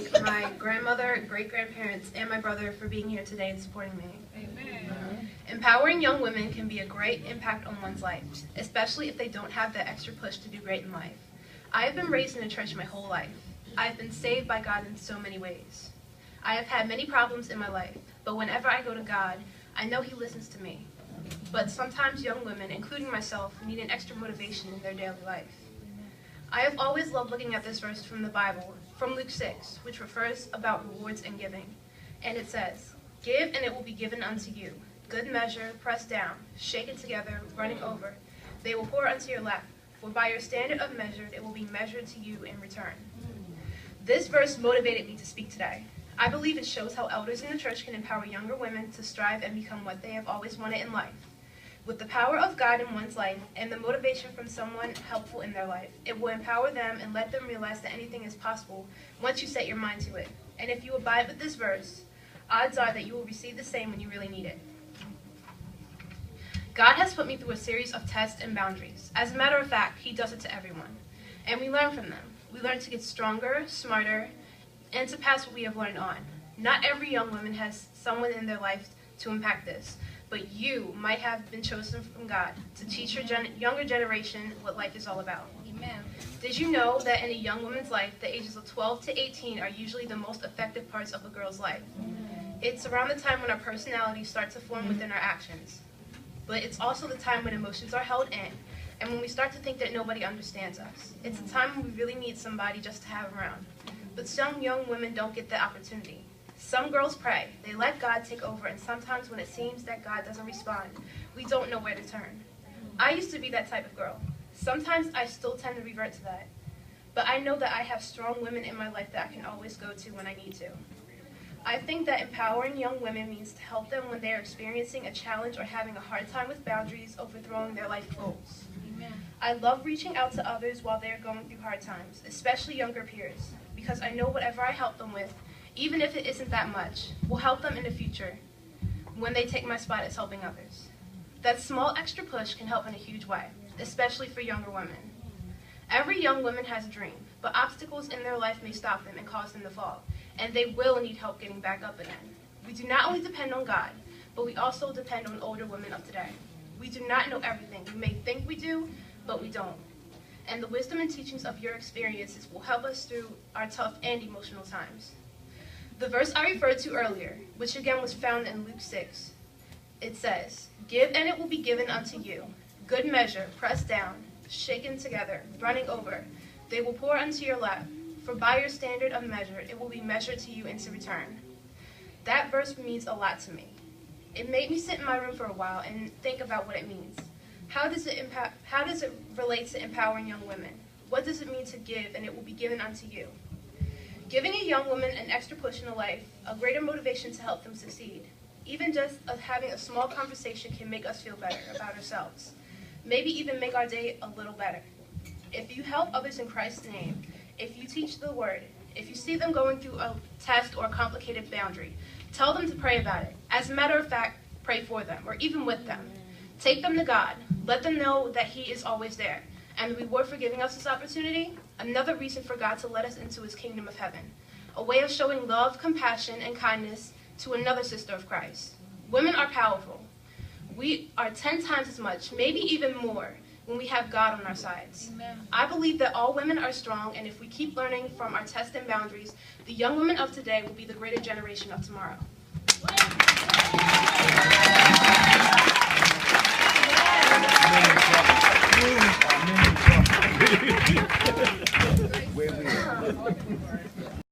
thank my grandmother, great-grandparents, and my brother for being here today and supporting me. Amen. Empowering young women can be a great impact on one's life, especially if they don't have that extra push to do great in life. I have been raised in a church my whole life. I have been saved by God in so many ways. I have had many problems in my life, but whenever I go to God, I know He listens to me. But sometimes young women, including myself, need an extra motivation in their daily life. I have always loved looking at this verse from the Bible, from Luke 6, which refers about rewards and giving. And it says, "Give, and it will be given unto you. Good measure, pressed down, shaken together, running over. They will pour unto your lap. For by your standard of measure, it will be measured to you in return." This verse motivated me to speak today. I believe it shows how elders in the church can empower younger women to strive and become what they have always wanted in life. With the power of God in one's life and the motivation from someone helpful in their life, it will empower them and let them realize that anything is possible once you set your mind to it. And if you abide with this verse, odds are that you will receive the same when you really need it. God has put me through a series of tests and boundaries. As a matter of fact, He does it to everyone. And we learn from them. We learn to get stronger, smarter, and to pass what we have learned on. Not every young woman has someone in their life to impact this, but you might have been chosen from God to teach your younger generation what life is all about. Amen. Did you know that in a young woman's life, the ages of 12 to 18 are usually the most effective parts of a girl's life? It's around the time when our personalities start to form within our actions. But it's also the time when emotions are held in, and when we start to think that nobody understands us. It's a time when we really need somebody just to have around. But some young women don't get the opportunity. Some girls pray, they let God take over, and sometimes when it seems that God doesn't respond, we don't know where to turn. I used to be that type of girl. Sometimes I still tend to revert to that. But I know that I have strong women in my life that I can always go to when I need to. I think that empowering young women means to help them when they are experiencing a challenge or having a hard time with boundaries, overthrowing their life goals. Amen. I love reaching out to others while they are going through hard times, especially younger peers, because I know whatever I help them with, even if it isn't that much, will help them in the future when they take my spot as helping others. That small extra push can help in a huge way, especially for younger women. Every young woman has a dream, but obstacles in their life may stop them and cause them to fall, and they will need help getting back up again. We do not only depend on God, but we also depend on older women of today. We do not know everything. We may think we do, but we don't. And the wisdom and teachings of your experiences will help us through our tough and emotional times. The verse I referred to earlier, which again was found in Luke 6, it says, "Give, and it will be given unto you. Good measure, pressed down, shaken together, running over. They will pour unto your lap. For by your standard of measure, it will be measured to you into return." That verse means a lot to me. It made me sit in my room for a while and think about what it means. How does it relate to empowering young women? What does it mean to give, and it will be given unto you? Giving a young woman an extra push in life, a greater motivation to help them succeed. Even just having a small conversation can make us feel better about ourselves. Maybe even make our day a little better. If you help others in Christ's name, if you teach the word, if you see them going through a test or a complicated boundary, tell them to pray about it. As a matter of fact, pray for them or even with them. Take them to God. Let them know that He is always there. And the reward for giving us this opportunity, another reason for God to let us into His kingdom of heaven. A way of showing love, compassion, and kindness to another sister of Christ. Women are powerful. We are 10 times as much, maybe even more, when we have God on our sides. Amen. I believe that all women are strong, and if we keep learning from our tests and boundaries, the young women of today will be the greater generation of tomorrow. Where we are.